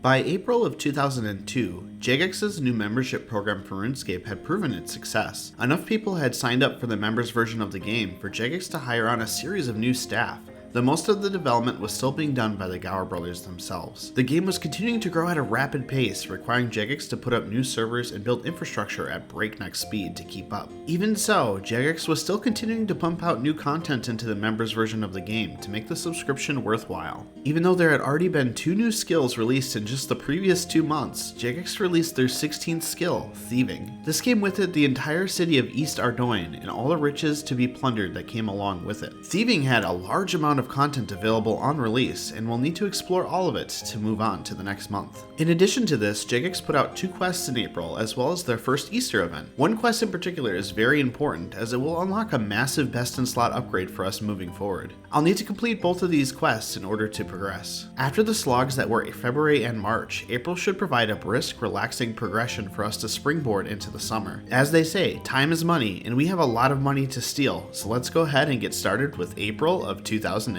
By April of 2002, Jagex's new membership program for RuneScape had proven its success. Enough people had signed up for the members version of the game for Jagex to hire on a series of new staff, though most of the development was still being done by the Gower brothers themselves. The game was continuing to grow at a rapid pace, requiring Jagex to put up new servers and build infrastructure at breakneck speed to keep up. Even so, Jagex was still continuing to pump out new content into the members version of the game to make the subscription worthwhile. Even though there had already been 2 new skills released in just the previous 2 months, Jagex released their 16th skill, Thieving. This came with it the entire city of East Ardoin and all the riches to be plundered that came along with it. Thieving had a large amount of content available on release, and we'll need to explore all of it to move on to the next month. In addition to this, Jagex put out 2 quests in April, as well as their first Easter event. One quest in particular is very important, as it will unlock a massive best in slot upgrade for us moving forward. I'll need to complete both of these quests in order to progress. After the slogs that were February and March, April should provide a brisk, relaxing progression for us to springboard into the summer. As they say, time is money, and we have a lot of money to steal, so let's go ahead and get started with April of 2002.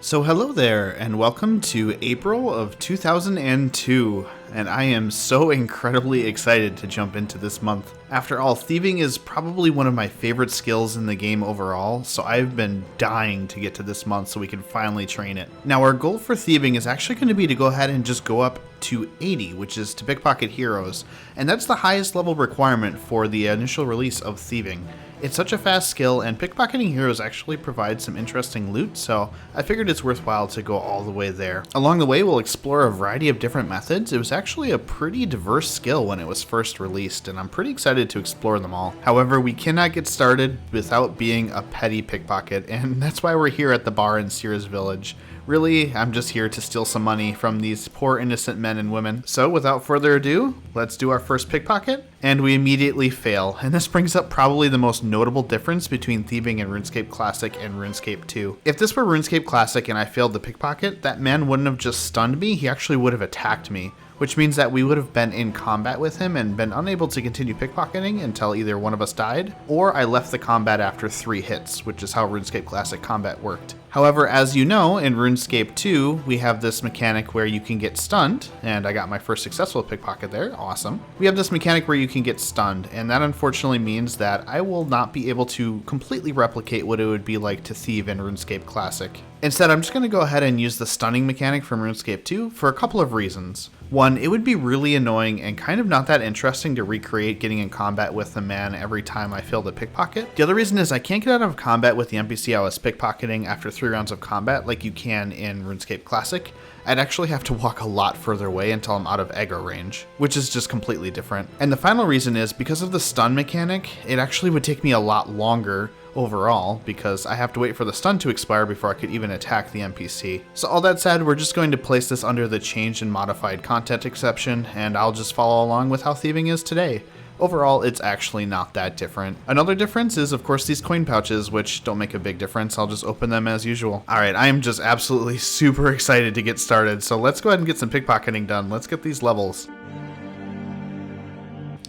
So hello there, and welcome to April of 2002, and I am so incredibly excited to jump into this month. After all, Thieving is probably one of my favorite skills in the game overall, so I've been dying to get to this month so we can finally train it. Now our goal for Thieving is actually going to be to go ahead and just go up to 80, which is to pickpocket heroes, and that's the highest level requirement for the initial release of Thieving. It's such a fast skill, and pickpocketing heroes actually provide some interesting loot, so I figured it's worthwhile to go all the way there. Along the way, we'll explore a variety of different methods. It was actually a pretty diverse skill when it was first released, and I'm pretty excited to explore them all. However, we cannot get started without being a petty pickpocket, and that's why we're here at the bar in Sears Village. Really, I'm just here to steal some money from these poor innocent men and women. So without further ado, let's do our first pickpocket, and we immediately fail. And this brings up probably the most notable difference between Thieving and RuneScape Classic and RuneScape 2. If this were RuneScape Classic and I failed the pickpocket, that man wouldn't have just stunned me, he actually would have attacked me, which means that we would have been in combat with him and been unable to continue pickpocketing until either one of us died, or I left the combat after 3 hits, which is how RuneScape Classic combat worked. However, as you know, in RuneScape 2, we have this mechanic where you can get stunned, and I got my first successful pickpocket there, awesome. We have this mechanic where you can get stunned, and that unfortunately means that I will not be able to completely replicate what it would be like to thieve in RuneScape Classic. Instead, I'm just going to go ahead and use the stunning mechanic from RuneScape 2 for a couple of reasons. One, it would be really annoying and kind of not that interesting to recreate getting in combat with the man every time I failed a pickpocket. The other reason is I can't get out of combat with the NPC I was pickpocketing after 3 rounds of combat like you can in RuneScape Classic. I'd actually have to walk a lot further away until I'm out of aggro range, which is just completely different. And the final reason is because of the stun mechanic, it actually would take me a lot longer overall because I have to wait for the stun to expire before I could even attack the NPC. So all that said, we're just going to place this under the changed and modified content exception, and I'll just follow along with how Thieving is today. Overall, it's actually not that different. Another difference is, of course, these coin pouches, which don't make a big difference. I'll just open them as usual. Alright, I am just absolutely super excited to get started, so let's go ahead and get some pickpocketing done. Let's get these levels.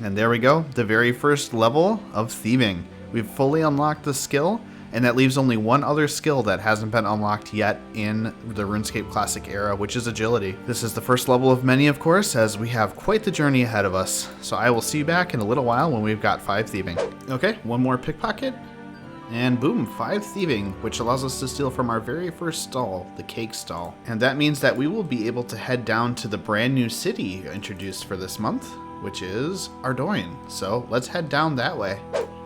And there we go, the very first level of Thieving. We've fully unlocked the skill, and that leaves only one other skill that hasn't been unlocked yet in the RuneScape Classic era, which is Agility. This is the first level of many, of course, as we have quite the journey ahead of us. So I will see you back in a little while when we've got 5 Thieving. Okay, one more pickpocket, and boom, 5 Thieving, which allows us to steal from our very first stall, the cake stall. And that means that we will be able to head down to the brand new city introduced for this month, which is Ardoin. So let's head down that way.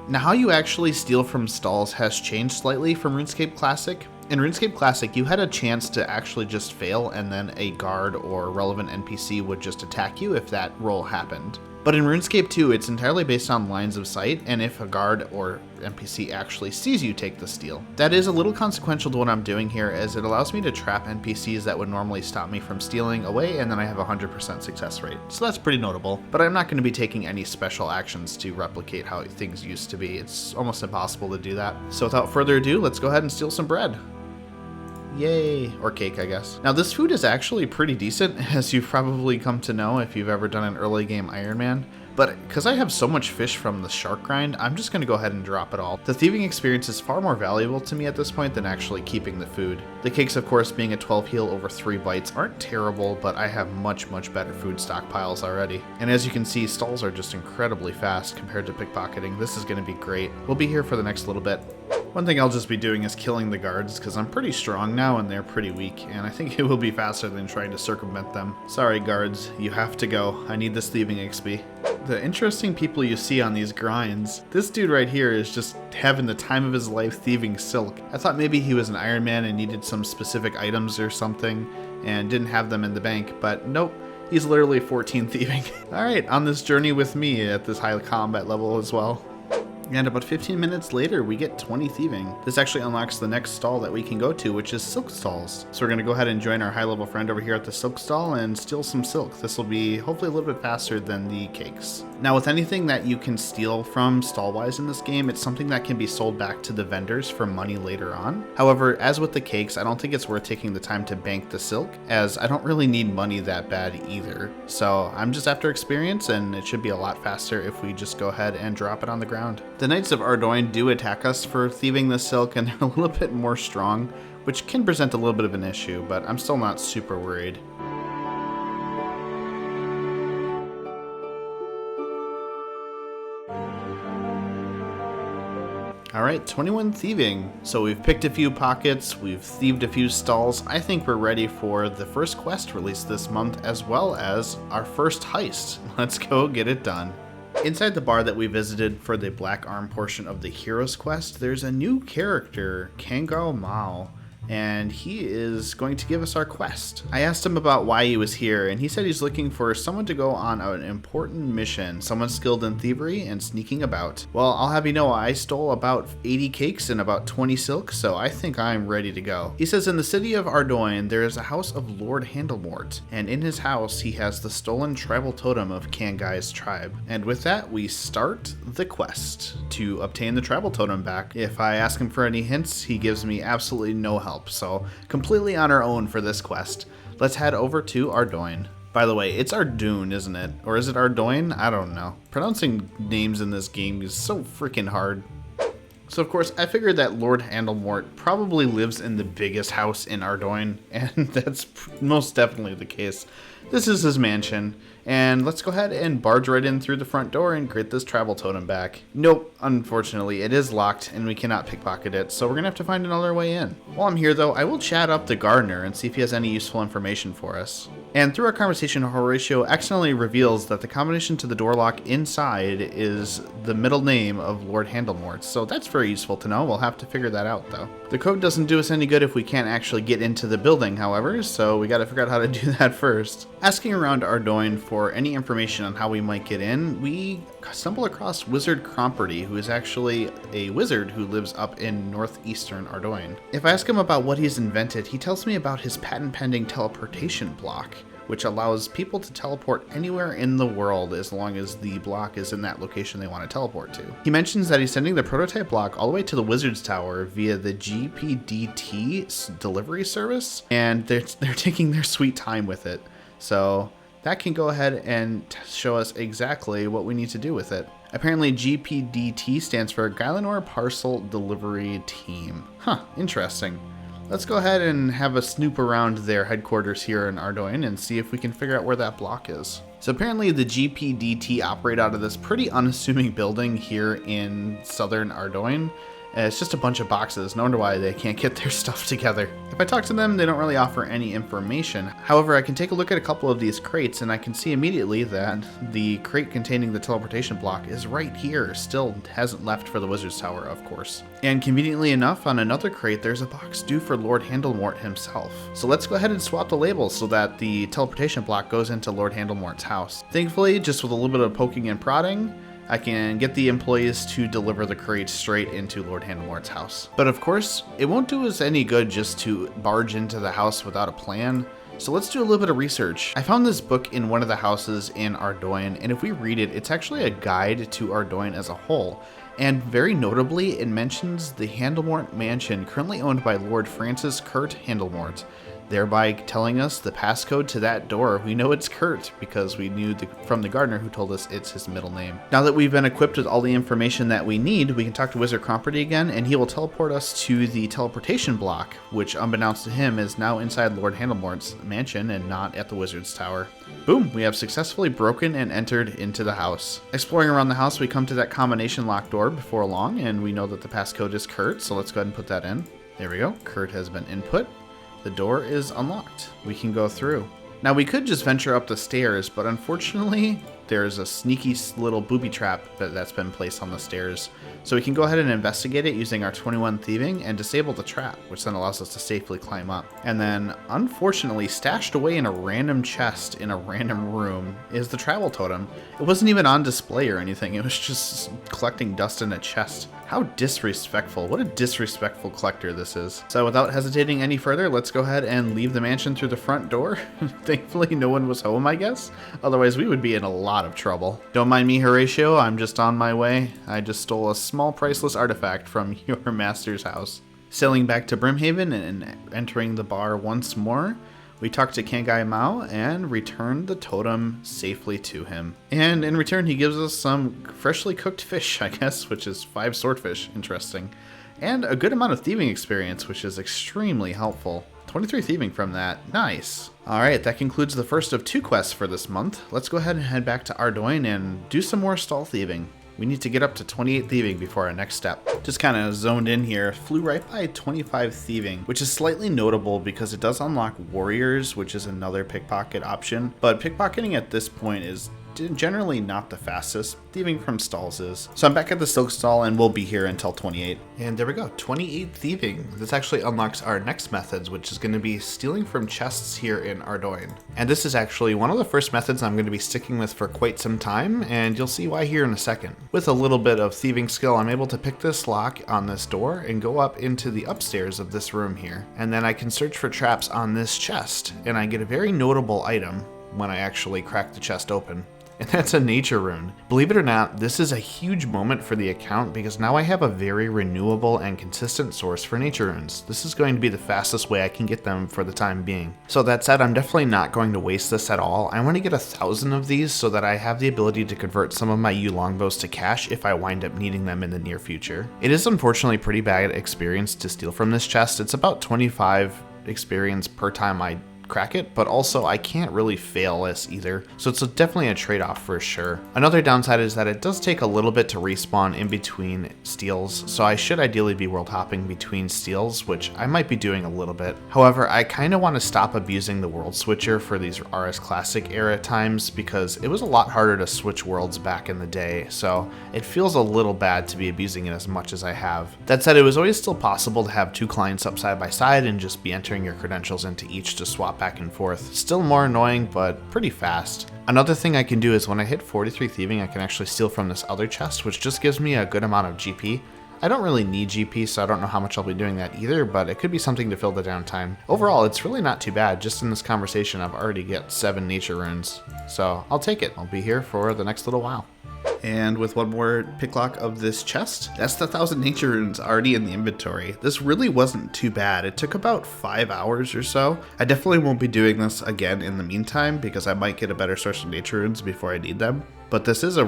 Now, how you actually steal from stalls has changed slightly from RuneScape Classic. In RuneScape Classic, you had a chance to actually just fail and then a guard or relevant NPC would just attack you if that roll happened. But in RuneScape 2, it's entirely based on lines of sight, and if a guard or NPC actually sees you take the steal. That is a little consequential to what I'm doing here, as it allows me to trap NPCs that would normally stop me from stealing away, and then I have a 100% success rate. So that's pretty notable, but I'm not going to be taking any special actions to replicate how things used to be. It's almost impossible to do that. So without further ado, let's go ahead and steal some bread. Yay! Or cake, I guess. Now this food is actually pretty decent, as you've probably come to know if you've ever done an early game Ironman. but because I have so much fish from the shark grind, I'm just going to go ahead and drop it all. The thieving experience is far more valuable to me at this point than actually keeping the food. The cakes, of course, being a 12 heal over 3 bites aren't terrible, but I have much better food stockpiles already. And as you can see, stalls are just incredibly fast compared to pickpocketing. This is going to be great. We'll be here for the next little bit. One thing I'll just be doing is killing the guards, because I'm pretty strong now and they're pretty weak, and I think it will be faster than trying to circumvent them. Sorry guards, you have to go. I need this thieving XP. The interesting people you see on these grinds, this dude right here is just having the time of his life thieving silk. I thought maybe he was an Iron Man and needed some specific items or something and didn't have them in the bank, but nope. He's literally 14 thieving. Alright, on this journey with me at this high combat level as well. And about 15 minutes later, we get 20 thieving. This actually unlocks the next stall that we can go to, which is silk stalls. So we're going to go ahead and join our high level friend over here at the silk stall and steal some silk. This will be hopefully a little bit faster than the cakes. Now with anything that you can steal from stall-wise in this game, it's something that can be sold back to the vendors for money later on. However, as with the cakes, I don't think it's worth taking the time to bank the silk, as I don't really need money that bad either. So I'm just after experience, and it should be a lot faster if we just go ahead and drop it on the ground. The Knights of Ardoin do attack us for thieving the silk, and they're a little bit more strong, which can present a little bit of an issue, but I'm still not super worried. Alright, 21 thieving. So we've picked a few pockets, we've thieved a few stalls. I think we're ready for the first quest released this month, as well as our first heist. Let's go get it done. Inside the bar that we visited for the Blackarm portion of the Heroes quest, there's a new character, Kangao Mao, and he is going to give us our quest. I asked him about why he was here, and he said he's looking for someone to go on an important mission, someone skilled in thievery and sneaking about. Well, I'll have you know, I stole about 80 cakes and about 20 silk, so I think I'm ready to go. He says in the city of Ardoin, there is a house of Lord Handlemort, and in his house, he has the stolen tribal totem of Kangai's tribe. And with that, we start the quest to obtain the tribal totem back. If I ask him for any hints, he gives me absolutely no help. So completely on our own for this quest. Let's head over to Ardoin. By the way, it's Ardoin, isn't it? Or is it Ardoin? I don't know. Pronouncing names in this game is so freaking hard. So of course, I figured that Lord Handlemort probably lives in the biggest house in Ardoin, and that's most definitely the case. This is his mansion, and let's go ahead and barge right in through the front door and get this travel totem back. Nope, unfortunately, it is locked and we cannot pickpocket it, so we're gonna have to find another way in. While I'm here though, I will chat up the gardener and see if he has any useful information for us. And through our conversation, Horatio accidentally reveals that the combination to the door lock inside is the middle name of Lord Handlemort, so that's very useful to know. We'll have to figure that out though. The code doesn't do us any good if we can't actually get into the building, however, so we gotta figure out how to do that first. Asking around Ardoin for any information on how we might get in, we stumble across Wizard Cromperty, who is actually a wizard who lives up in northeastern Ardoin. If I ask him about what he's invented, he tells me about his patent-pending teleportation block, which allows people to teleport anywhere in the world as long as the block is in that location they want to teleport to. He mentions that he's sending the prototype block all the way to the Wizard's Tower via the GPDT delivery service, and they're taking their sweet time with it. So that can go ahead and show us exactly what we need to do with it. Apparently GPDT stands for Gylanor Parcel Delivery Team. Huh, interesting. Let's go ahead and have a snoop around their headquarters here in Ardoin and see if we can figure out where that block is. So apparently the GPDT operate out of this pretty unassuming building here in southern Ardoin. It's just a bunch of boxes. No wonder why they can't get their stuff together. If I talk to them, they don't really offer any information. However, I can take a look at a couple of these crates and I can see immediately that the crate containing the teleportation block is right here. Still hasn't left for the Wizard's Tower, of course. And conveniently enough, on another crate, there's a box due for Lord Handlemort himself. So let's go ahead and swap the labels so that the teleportation block goes into Lord Handlemort's house. Thankfully, just with a little bit of poking and prodding, I can get the employees to deliver the crate straight into Lord Handlemort's house. But of course, it won't do us any good just to barge into the house without a plan. So let's do a little bit of research. I found this book in one of the houses in Ardoin, and if we read it, it's actually a guide to Ardoin as a whole. And very notably, it mentions the Handlemort mansion currently owned by Lord Francis Kurt Handlemort. thereby telling us the passcode to that door. We know it's Kurt because we knew from the gardener who told us it's his middle name. Now that we've been equipped with all the information that we need, we can talk to Wizard Cromperty again, and he will teleport us to the teleportation block, which unbeknownst to him is now inside Lord Handlemort's mansion and not at the Wizard's Tower. Boom, we have successfully broken and entered into the house. Exploring around the house, we come to that combination lock door before long, and we know that the passcode is Kurt, so let's go ahead and put that in. There we go, Kurt has been input. The door is unlocked. We can go through. Now we could just venture up the stairs, but unfortunately there's a sneaky little booby trap that's been placed on the stairs. So we can go ahead and investigate it using our 21 Thieving and disable the trap, which then allows us to safely climb up. And then, unfortunately, stashed away in a random chest in a random room is the travel totem. It wasn't even on display or anything, it was just collecting dust in a chest. How disrespectful. What a disrespectful collector this is. So without hesitating any further, let's go ahead and leave the mansion through the front door. Thankfully, no one was home, I guess. Otherwise, we would be in a lot of trouble. Don't mind me, Horatio. I'm just on my way. I just stole a small priceless artifact from your master's house. Sailing back to Brimhaven and entering the bar once more, we talk to Kangai Mao and return the totem safely to him. And in return, he gives us some freshly cooked fish, I guess, which is 5 swordfish, interesting. And a good amount of thieving experience, which is extremely helpful. 23 thieving from that, nice. Alright, that concludes the first of 2 quests for this month. Let's go ahead and head back to Ardoin and do some more stall thieving. We need to get up to 28 thieving before our next step. Just kind of zoned in here, flew right by 25 thieving, which is slightly notable because it does unlock warriors, which is another pickpocket option. But pickpocketing at this point is generally not the fastest. Thieving from stalls is. So I'm back at the silk stall and we'll be here until 28. And there we go, 28 thieving. This actually unlocks our next methods, which is going to be stealing from chests here in Ardoin. And this is actually one of the first methods I'm going to be sticking with for quite some time, and you'll see why here in a second. With a little bit of thieving skill, I'm able to pick this lock on this door and go up into the upstairs of this room here. And then I can search for traps on this chest, and I get a very notable item when I actually crack the chest open. And that's a nature rune. Believe it or not, this is a huge moment for the account because now I have a very renewable and consistent source for nature runes. This is going to be the fastest way I can get them for the time being. So that said, I'm definitely not going to waste this at all. I want to get 1,000 of these so that I have the ability to convert some of my yew longbows to cash if I wind up needing them in the near future. It is unfortunately pretty bad experience to steal from this chest. It's about 25 experience per time I crack it, but also I can't really fail this either, so it's definitely a trade-off for sure. Another downside is that it does take a little bit to respawn in between steals, so I should ideally be world hopping between steals, which I might be doing a little bit. However, I kind of want to stop abusing the world switcher for these RS Classic era times because it was a lot harder to switch worlds back in the day, so it feels a little bad to be abusing it as much as I have. That said, it was always still possible to have 2 clients up side by side and just be entering your credentials into each to swap back and forth. Still more annoying, but pretty fast. Another thing I can do is when I hit 43 thieving, I can actually steal from this other chest, which just gives me a good amount of GP. I don't really need GP, so I don't know how much I'll be doing that either, but it could be something to fill the downtime. Overall, it's really not too bad. Just in this conversation, I've already got 7 nature runes, so I'll take it. I'll be here for the next little while. And with one more picklock of this chest, that's the 1,000 nature runes already in the inventory. This really wasn't too bad. It took about 5 hours or so. I definitely won't be doing this again in the meantime because I might get a better source of nature runes before I need them. But this is a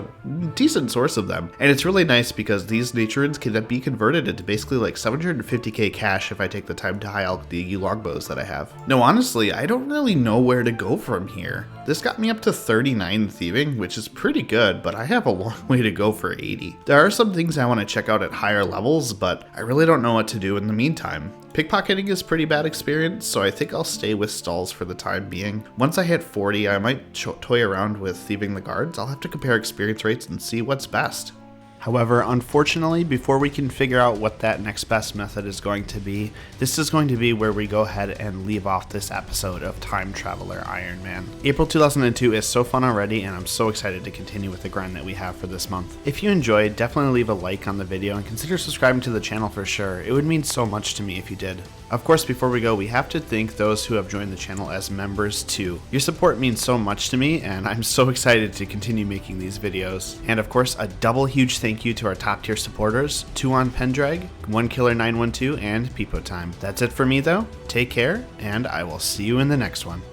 decent source of them. And it's really nice because these nature runes can be converted into basically like 750k cash if I take the time to high alch the yew longbows that I have. No, honestly, I don't really know where to go from here. This got me up to 39 thieving, which is pretty good, but I have a long way to go for 80. There are some things I want to check out at higher levels, but I really don't know what to do in the meantime. Pickpocketing is pretty bad experience, so I think I'll stay with stalls for the time being. Once I hit 40, I might toy around with thieving the guards. I'll have to compare experience rates and see what's best. However, unfortunately, before we can figure out what that next best method is going to be, this is going to be where we go ahead and leave off this episode of Time Traveller Ironman. April 2002 is so fun already, and I'm so excited to continue with the grind that we have for this month. If you enjoyed, definitely leave a like on the video and consider subscribing to the channel for sure. It would mean so much to me if you did. Of course, before we go, we have to thank those who have joined the channel as members too. Your support means so much to me, and I'm so excited to continue making these videos. And of course, a double huge thank thank you to our top tier supporters, 2 on Pendrag, 1Killer912, and Peepo Time. That's it for me though. Take care, and I will see you in the next one.